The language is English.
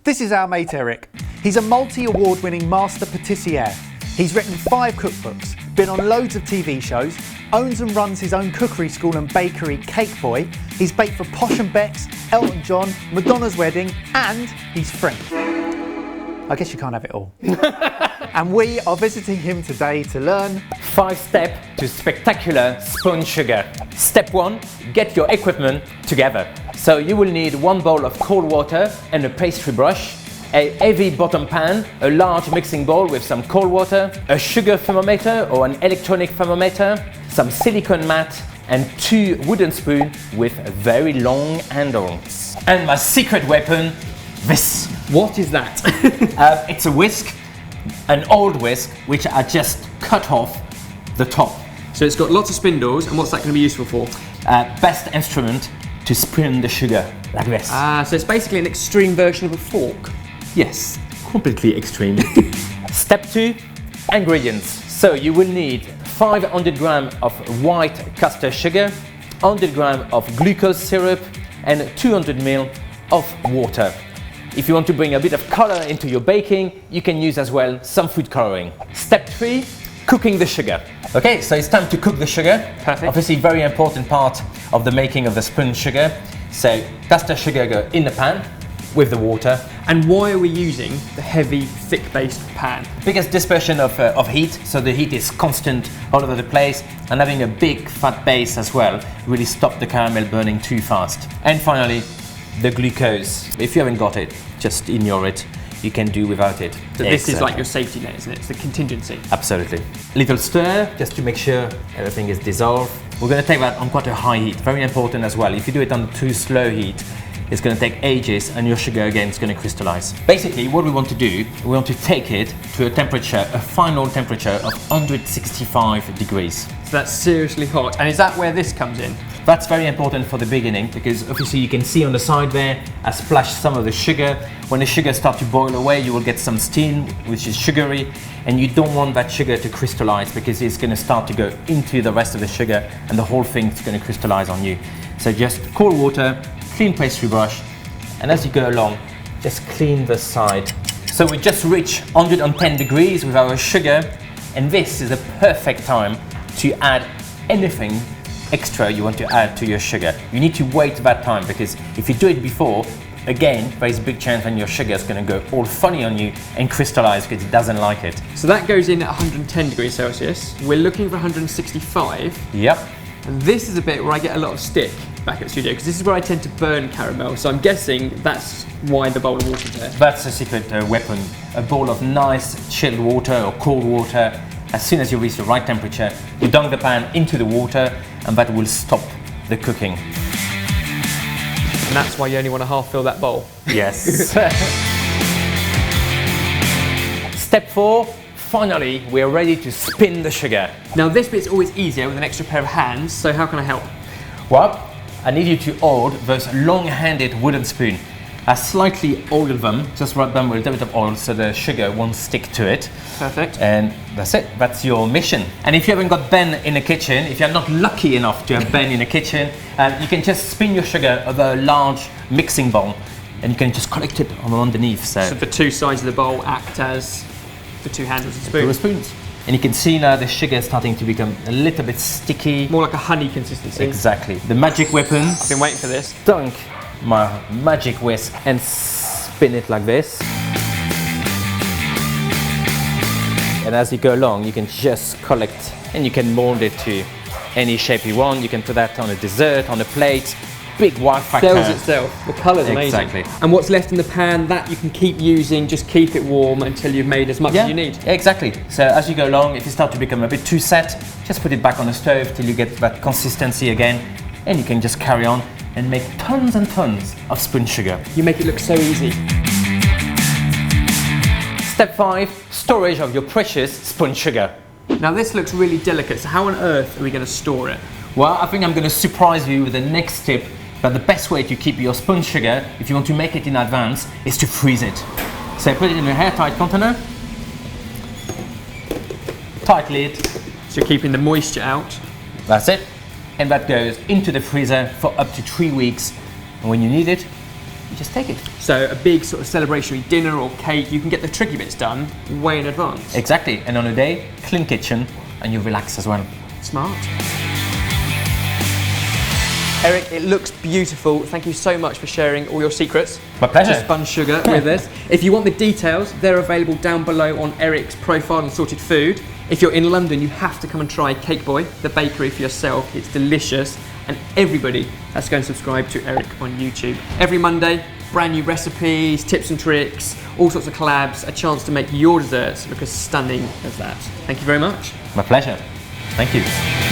This is our mate Eric. He's a multi-award winning master patissier. He's written 5 cookbooks, been on loads of TV shows, owns and runs his own cookery school and bakery, Cake Boy. He's baked for Posh and Beck's, Elton John, Madonna's wedding, and he's French. I guess you can't have it all. And we are visiting him today to learn 5 steps to spectacular Spun sugar. Step 1, get your equipment together. So you will need 1 bowl of cold water and a pastry brush, a heavy bottom pan, a large mixing bowl with some cold water, a sugar thermometer or an electronic thermometer, some silicone mat, and 2 wooden spoons with very long handles. And my secret weapon, this. What is that? It's a whisk, an old whisk, which I just cut off the top. So it's got lots of spindles, and what's that going to be useful for? Best instrument to spin the sugar, like this. So it's basically an extreme version of a fork. Yes, completely extreme. Step 2, ingredients. So you will need 500 grams of white caster sugar, 100 grams of glucose syrup, and 200 ml of water. If you want to bring a bit of color into your baking, you can use as well some food coloring. Step 3, cooking the sugar. Okay, so it's time to cook the sugar. Perfect. Obviously, very important part of the making of the Spun sugar. So caster sugar go in the pan with the water. And why are we using the heavy, thick-based pan? Biggest dispersion of heat, so the heat is constant all over the place, and having a big fat base as well really stop the caramel burning too fast. And finally, the glucose. If you haven't got it, just ignore it. You can do without it. So this is like your safety net, isn't it? It's the contingency. Absolutely. Little stir, just to make sure everything is dissolved. We're going to take that on quite a high heat. Very important as well. If you do it on too slow heat, it's going to take ages and your sugar again is going to crystallize. Basically, what we want to do, we want to take it to a temperature, a final temperature of 165 degrees. So that's seriously hot. And is that where this comes in? That's very important for the beginning because obviously you can see on the side there, I splashed some of the sugar. When the sugar starts to boil away, you will get some steam, which is sugary, and you don't want that sugar to crystallize because it's going to start to go into the rest of the sugar and the whole thing is going to crystallize on you. So just cold water, clean pastry brush, and as you go along, just clean the side. So we just reached 110 degrees with our sugar, and this is a perfect time to add anything extra you want to add to your sugar. You need to wait that time because if you do it before, again, there is a big chance that your sugar is going to go all funny on you and crystallize because it doesn't like it. So that goes in at 110 degrees Celsius. We're looking for 165. Yep. And this is a bit where I get a lot of stick back at the studio because this is where I tend to burn caramel. So I'm guessing that's why the bowl of water is there. That's a secret weapon. A bowl of nice chilled water or cold water. As soon as you reach the right temperature, you dunk the pan into the water and that will stop the cooking. And that's why you only want to half fill that bowl. Yes. Step 4, finally, we're ready to spin the sugar. Now this bit's always easier with an extra pair of hands, so how can I help? Well, I need you to hold those long-handed wooden spoons. I slightly oiled them, just rub them with a little bit of oil so the sugar won't stick to it. Perfect. And that's it, that's your mission. And if you haven't got Ben in the kitchen, if you're not lucky enough to have Ben in the kitchen, you can just spin your sugar over a large mixing bowl and you can just collect it on underneath. So the 2 sides of the bowl act as the 2 handles of the spoons. And you can see now the sugar is starting to become a little bit sticky. More like a honey consistency. Exactly. The magic weapon. I've been waiting for this. Dunk my magic whisk and spin it like this. And as you go along, you can just collect and you can mold it to any shape you want. You can put that on a dessert, on a plate. Big wow factor. Sells itself. The colour's amazing. Exactly. And what's left in the pan, that you can keep using, just keep it warm until you've made as much as you need. Exactly. So as you go along, if you start to become a bit too set, just put it back on the stove till you get that consistency again, and you can just carry on and make tons and tons of Spun sugar. You make it look so easy. Step 5, storage of your precious Spun sugar. Now this looks really delicate, so how on earth are we going to store it? Well, I think I'm going to surprise you with the next tip, that the best way to keep your Spun sugar, if you want to make it in advance, is to freeze it. So put it in a airtight container, tight lid. So you're keeping the moisture out. That's it. And that goes into the freezer for up to 3 weeks. And when you need it, you just take it. So a big sort of celebratory dinner or cake, you can get the tricky bits done way in advance. Exactly, and on a day, clean kitchen, and you relax as well. Smart. Eric, it looks beautiful. Thank you so much for sharing all your secrets. My pleasure. To Spun Sugar with us. If you want the details, they're available down below on Eric's profile on Sorted Food. If you're in London, you have to come and try Cake Boy, the bakery, for yourself. It's delicious. And everybody has to go and subscribe to Eric on YouTube. Every Monday, brand new recipes, tips and tricks, all sorts of collabs, a chance to make your desserts look as stunning as that. Thank you very much. My pleasure. Thank you.